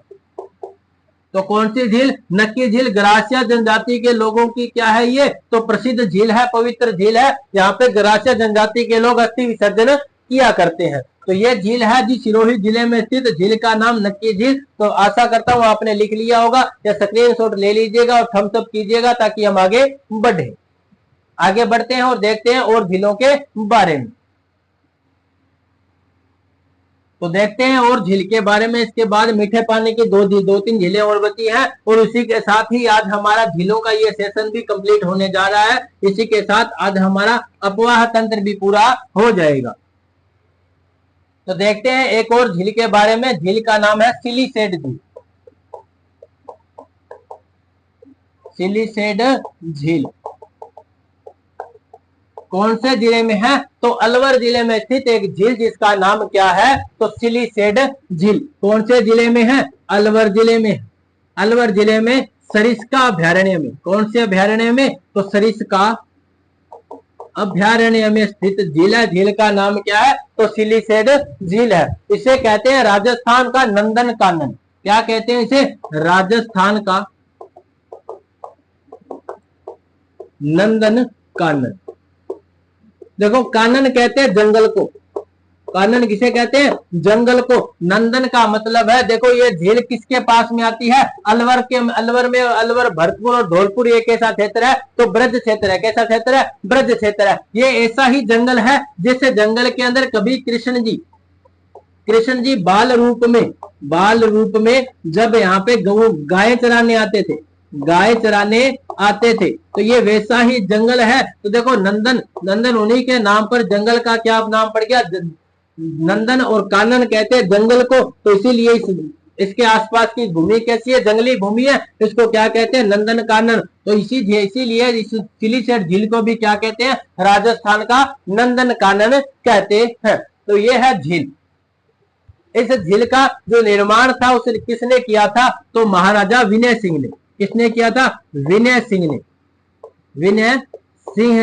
तो कौन सी झील? नक्की झील। ग्रासिया जनजाति के लोगों की क्या है ये? तो प्रसिद्ध झील है, पवित्र झील है। यहाँ पे ग्रासिया जनजाति के लोग अस्थि विसर्जन किया करते हैं। तो ये झील है जी सिरोही जिले में स्थित। झील का नाम नक्की झील। तो आशा करता हूं आपने लिख लिया होगा, या स्क्रीनशॉट ले लीजिएगा और थम्स अप कीजिएगा ताकि हम आगे बढ़े। आगे बढ़ते हैं और देखते हैं और झीलों के बारे में। तो देखते हैं और झील के बारे में। इसके बाद मीठे पानी की दो तीन झीलें और बची हैं, और इसी के साथ ही आज हमारा झीलों का ये सेशन भी कंप्लीट होने जा रहा है। इसी के साथ आज हमारा अपवाह तंत्र भी पूरा हो जाएगा। तो देखते हैं एक और झील के बारे में। झील का नाम है सिलीसेड झील। सिलीसेड झील कौन से जिले में है? तो अलवर जिले में स्थित एक झील जिसका नाम क्या है? तो सिलीसेड झील। कौन से जिले में है? अलवर जिले में। अलवर जिले में सरिस्का अभयारण्य में। कौन से अभयारण्य में? तो सरिस्का अभ्यारण्य में स्थित झील है। झील का नाम क्या है? तो सिलीसेड झील है। इसे कहते हैं राजस्थान का नंदन कानन। क्या कहते हैं इसे? राजस्थान का नंदन कानन। देखो, कानन कहते हैं जंगल को। कानन किसे कहते हैं? जंगल को। नंदन का मतलब है, देखो ये झील किसके पास में आती है? अलवर के। अलवर भरतपुर और धौलपुर ये कैसा क्षेत्र है? तो ब्रज क्षेत्र है। कैसा क्षेत्र है? ब्रज क्षेत्र है। ये ऐसा ही जंगल है जिस जंगल के अंदर कभी कृष्ण जी बाल रूप में जब यहाँ पे गाय चराने आते थे, तो ये वैसा ही जंगल है। तो देखो, नंदन उन्हीं के नाम पर जंगल का क्या नाम पड़ गया? नंदन। और कानन कहते हैं जंगल को, तो इसीलिए इसके आसपास की भूमि कैसी है? जंगली भूमि है। इसको क्या कहते हैं? नंदन कानन। तो इसीलिए इस सिलीसेड झील को भी क्या कहते हैं? राजस्थान का नंदन कानन कहते हैं। तो ये है झील। इस झील का जो निर्माण था उसे किसने किया था? तो महाराजा विनय सिंह ने। किसने किया था? विनय सिंह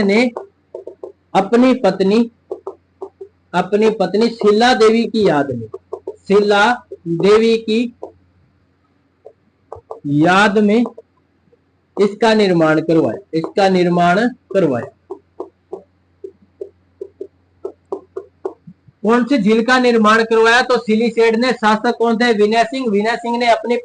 ने अपनी पत्नी शीला देवी की याद में इसका निर्माण करवाया। कौन सी झील का निर्माण करवाया? तो सिलीसेड ने। शासक कौन थे? विनय सिंह ने अपनी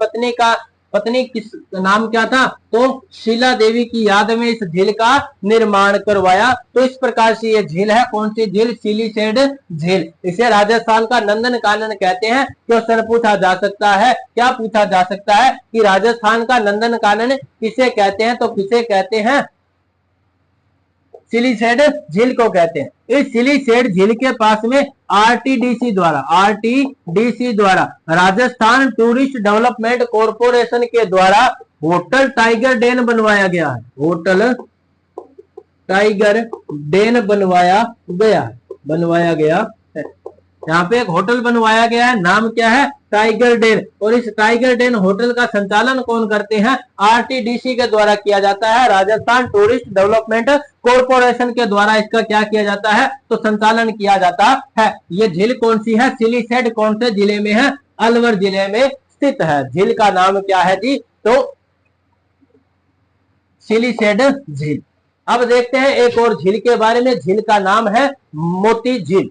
पत्नी किस नाम क्या था? तो शीला देवी की याद में इस झील का निर्माण करवाया। तो इस प्रकार से ये झील है। कौन सी झील? सिलीसेड झील। इसे राजस्थान का नंदन कानन कहते हैं। क्वेश्चन पूछा जा सकता है। क्या पूछा जा सकता है कि राजस्थान का नंदन कानन किसे कहते हैं? तो किसे कहते हैं? सिलीसेड झील को कहते हैं। इस सिलीसेड झील के पास में आरटीडीसी द्वारा राजस्थान टूरिस्ट डेवलपमेंट कॉरपोरेशन के द्वारा होटल टाइगर डेन बनवाया गया है। होटल टाइगर डेन बनवाया गया है। यहाँ पे एक होटल बनवाया गया है। नाम क्या है? Tiger den. और इस टाइगर डेन होटल का संचालन कौन करते हैं? आरटीडीसी के द्वारा किया जाता है। राजस्थान टूरिस्ट डेवलपमेंट कॉरपोरेशन के द्वारा इसका क्या किया जाता है? तो संचालन किया जाता है। ये झील कौन सी है? सिलीसेड कौन से जिले में है? अलवर जिले में स्थित है। झील का नाम क्या है जी? तो सिलीसेड झील। अब देखते हैं एक और झील के बारे में। झील का नाम है मोती झील।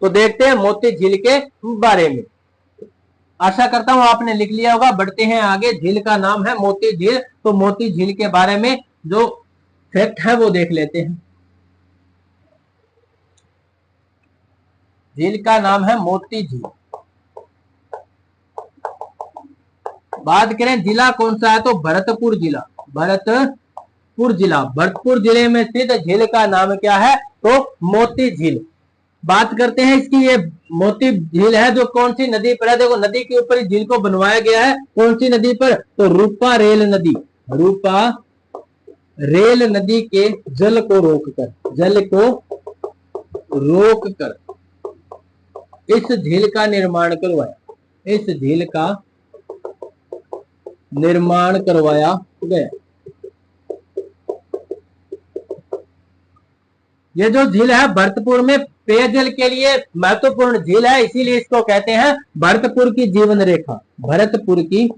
तो देखते हैं मोती झील के बारे में। आशा करता हूं आपने लिख लिया होगा। बढ़ते हैं आगे। झील का नाम है मोती झील। तो मोती झील के बारे में जो फैक्ट है वो देख लेते हैं। झील का नाम है मोती झील। बात करें जिला कौन सा है? तो भरतपुर जिले में स्थित झील का नाम क्या है? तो मोती झील। बात करते हैं इसकी। ये मोती झील है जो कौन सी नदी पर है? देखो, नदी के ऊपर इस झील को बनवाया गया है। कौन सी नदी पर? तो रूपा रेल नदी के जल को रोककर इस झील का निर्माण करवाया गया। ये जो झील है भरतपुर में पेयजल के लिए महत्वपूर्ण झील है। इसीलिए इसको कहते हैं भरतपुर की जीवन रेखा। भरतपुर की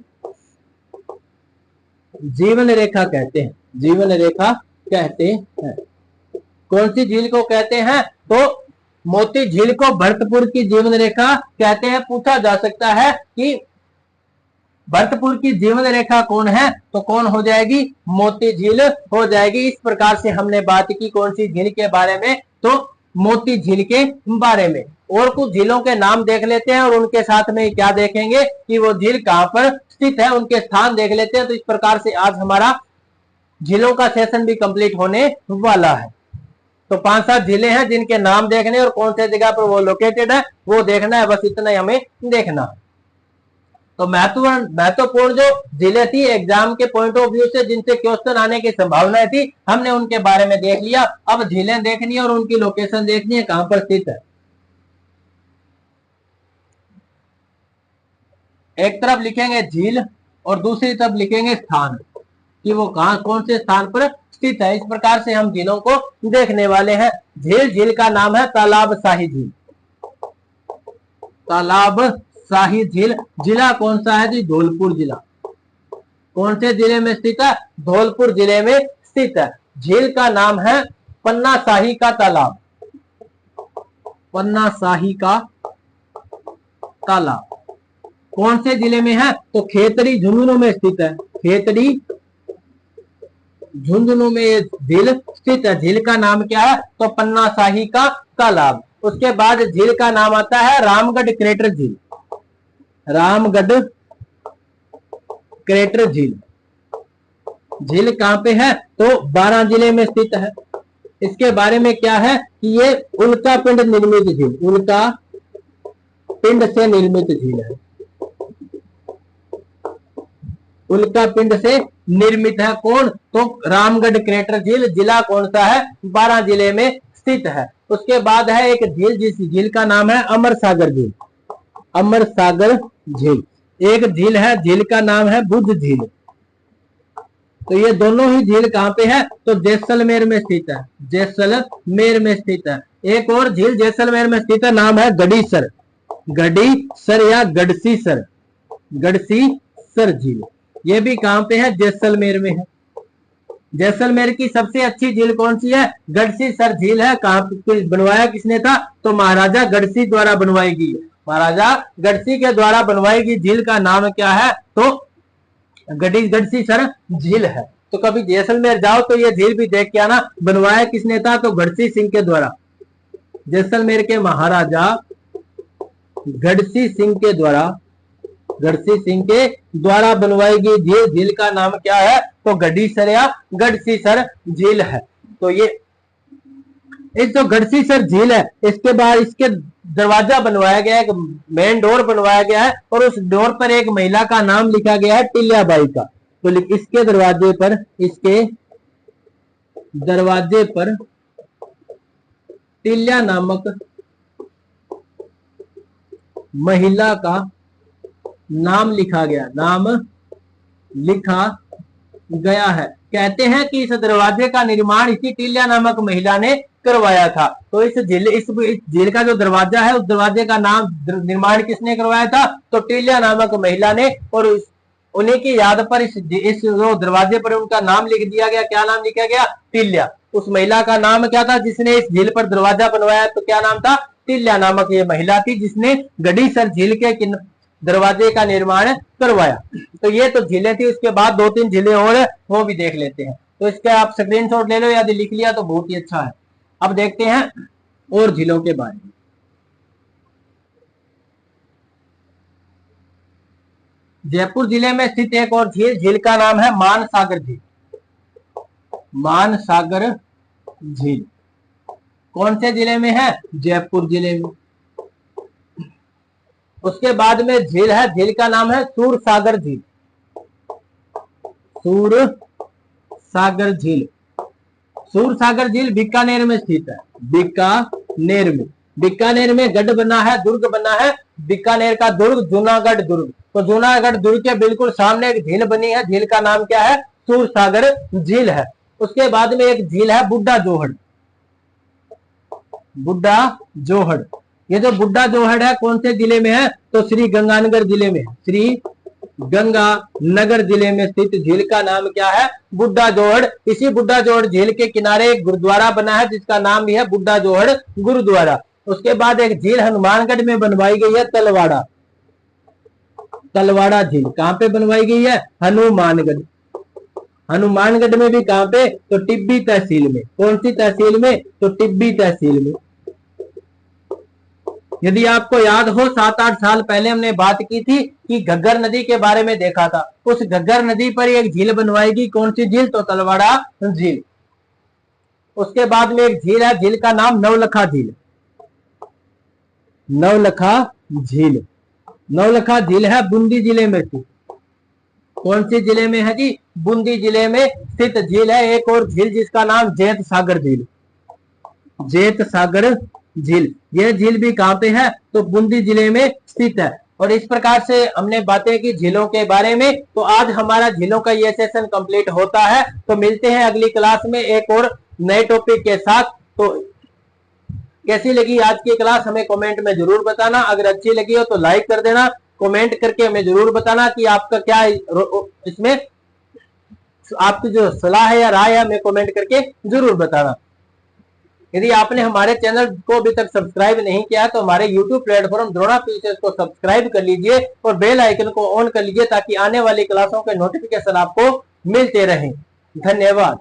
जीवन रेखा कहते हैं। कौन सी झील को कहते हैं? तो मोती झील को भरतपुर की जीवन रेखा कहते हैं। पूछा जा सकता है कि भरतपुर की जीवन रेखा कौन है? तो कौन हो जाएगी? मोती झील हो जाएगी। इस प्रकार से हमने बात की कौन सी झील के बारे में? तो मोती झील के बारे में। और कुछ झीलों के नाम देख लेते हैं और उनके साथ में क्या देखेंगे कि वो झील कहां पर स्थित है, उनके स्थान देख लेते हैं। तो इस प्रकार से आज हमारा झीलों का सेशन भी कंप्लीट होने वाला है। तो 5-7 झीलें हैं जिनके नाम देखने और कौन से जगह पर वो लोकेटेड है वो देखना है। बस इतना ही हमें देखना है। तो महत्वपूर्ण जो झीलें थी एग्जाम के पॉइंट ऑफ व्यू से, जिनसे क्वेश्चन आने की संभावनाएं थी, हमने उनके बारे में देख लिया। अब झीलें देखनी है और उनकी लोकेशन देखनी है, कहां पर स्थित है। एक तरफ लिखेंगे झील और दूसरी तरफ लिखेंगे स्थान। कि वो कहाँ कौन से स्थान पर स्थित है। इस प्रकार से हम झीलों को देखने वाले हैं। झील का नाम है तालाब शाही झील। तालाब शाही झील। जिला कौन सा है जी? धौलपुर जिला। कौन से जिले में स्थित है? धौलपुर जिले में स्थित है। झील का नाम है पन्ना शाही का तालाब। पन्ना शाही का तालाब कौन से जिले में है? तो खेतड़ी झुंझुनू में स्थित है। खेतड़ी झुंझुनू में ये झील स्थित है। झील का नाम क्या है? तो पन्ना शाही का तालाब। उसके बाद झील का नाम आता है रामगढ़ क्रेटर झील। रामगढ़ क्रेटर झील। झील कहां पे है? तो 12 जिले में स्थित है। इसके बारे में क्या है कि ये उल्का पिंड निर्मित झील, उल्का पिंड से निर्मित झील है। उल्का पिंड से निर्मित है। कौन? तो रामगढ़ क्रेटर झील। जिला कौन सा है? 12 जिले में स्थित है। उसके बाद है एक झील, जिस झील का नाम है अमर सागर झील। अमर सागर झील। एक झील है, झील का नाम है बुद्ध झील। तो ये दोनों ही झील कहां पे है? तो जैसलमेर में स्थित है। जैसलमेर में स्थित है। एक और झील जैसलमेर में स्थित है, नाम है गड़ीसर। गड़ीसर या गढ़सीसर। गढ़सीसर झील। ये भी कहां पे है? जैसलमेर में है। जैसलमेर की सबसे अच्छी झील कौन सी है? गढ़सीसर झील है। कहां पे बनवाया किसने था? तो महाराजा गढ़सी द्वारा बनवाई गई। महाराजा गढ़सी के द्वारा बनवाई गई झील का नाम क्या है? तो गढ़सीसर झील है। तो कभी जैसलमेर जाओ तो ये झील भी देख के आना। बनवाया किसने था? तो गढ़सी सिंह के द्वारा। जैसलमेर के महाराजा गढ़सी सिंह के द्वारा बनवाई गई झील। झील का नाम क्या है? तो गढ़ीसर या गढ़सीसर झील है। तो ये इस जो गढ़सीसर झील है, इसके बाद इसके दरवाजा बनवाया गया है, एक मेन डोर बनवाया गया है और उस डोर पर एक महिला का नाम लिखा गया है, टिल्याबाई का। तो इसके दरवाजे पर टिल्या नामक महिला का नाम लिखा गया है। कहते हैं कि इस दरवाजे का निर्माण इसी टिल्या नामक महिला ने करवाया था। तो इस झील का जो दरवाजा है, उस दरवाजे का नाम निर्माण किसने करवाया था? तो टिल्या नामक महिला ने। और उन्हीं की याद पर इस जो दरवाजे पर उनका नाम लिख दिया गया। क्या नाम लिखा गया? टिल्या। उस महिला का नाम क्या था जिसने इस झील पर दरवाजा बनवाया? तो क्या नाम था? टिल्या नामक ये महिला थी जिसने गढ़ीसर झील के दरवाजे का निर्माण करवाया। तो ये तो झीलें थी। उसके बाद 2-3 झीलें और वो भी देख लेते हैं। तो इसका आप स्क्रीनशॉट ले लो, यदि लिख लिया तो बहुत ही अच्छा है। अब देखते हैं और झीलों के बारे में। जयपुर जिले में स्थित एक और झील का नाम है मानसागर झील। मानसागर झील कौन से जिले में है? जयपुर जिले में। उसके बाद में झील है, झील का नाम है सूरसागर झील। सूरसागर झील। सूरसागर झील बीकानेर में स्थित है। बीकानेर में गढ़ बना है, दुर्ग बना है। बीकानेर का दुर्ग जूनागढ़ दुर्ग। तो जूनागढ़ दुर्ग के बिल्कुल सामने एक झील बनी है। झील का नाम क्या है? सूरसागर झील है। उसके बाद में एक झील है बुड्ढा जोहड़। ये जो बुड्ढा जोहड़ है कौन से जिले में है? तो श्री गंगानगर जिले में। श्री गंगानगर जिले में स्थित झील का नाम क्या है? बुड्ढा जोहड़। इसी बुड्ढा जोहड़ झील के किनारे एक गुरुद्वारा बना है जिसका नाम भी है बुड्ढा जोहड़ गुरुद्वारा। उसके बाद एक झील हनुमानगढ़ में बनवाई गई है, तलवाड़ा झील। कहां पे बनवाई गई है? हनुमानगढ़ में भी कहां पे? तो टिब्बी तहसील में। कौन सी तहसील में? तो टिब्बी तहसील में। यदि आपको याद हो 7-8 साल पहले हमने बात की थी कि घग्गर नदी के बारे में देखा था। उस घग्गर नदी पर एक झील बनवाएगी। कौन सी झील? तो तलवाड़ा झील। उसके बाद में एक झील है, झील का नाम नवलखा झील। नवलखा झील है बूंदी जिले में स्थित। कौन सी जिले में है जी? बूंदी जिले में स्थित झील है। एक और झील जिसका नाम जेत सागर झील। यह झील भी कहां पे है? तो बूंदी जिले में स्थित है। और इस प्रकार से हमने बातें की झीलों के बारे में। तो आज हमारा झीलों का ये सेशन कंप्लीट होता है। तो मिलते हैं अगली क्लास में एक और नए टॉपिक के साथ। तो कैसी लगी आज की क्लास हमें कमेंट में जरूर बताना। अगर अच्छी लगी हो तो लाइक कर देना, कमेंट करके हमें जरूर बताना कि आपका क्या इसमें आपकी जो सलाह है या राय है हमें कमेंट करके जरूर बताना। यदि आपने हमारे चैनल को अभी तक सब्सक्राइब नहीं किया तो हमारे YouTube प्लेटफॉर्म द्रोणा पीसीएस को सब्सक्राइब कर लीजिए और बेल आइकन को ऑन कर लीजिए ताकि आने वाली क्लासों के नोटिफिकेशन आपको मिलते रहें। धन्यवाद।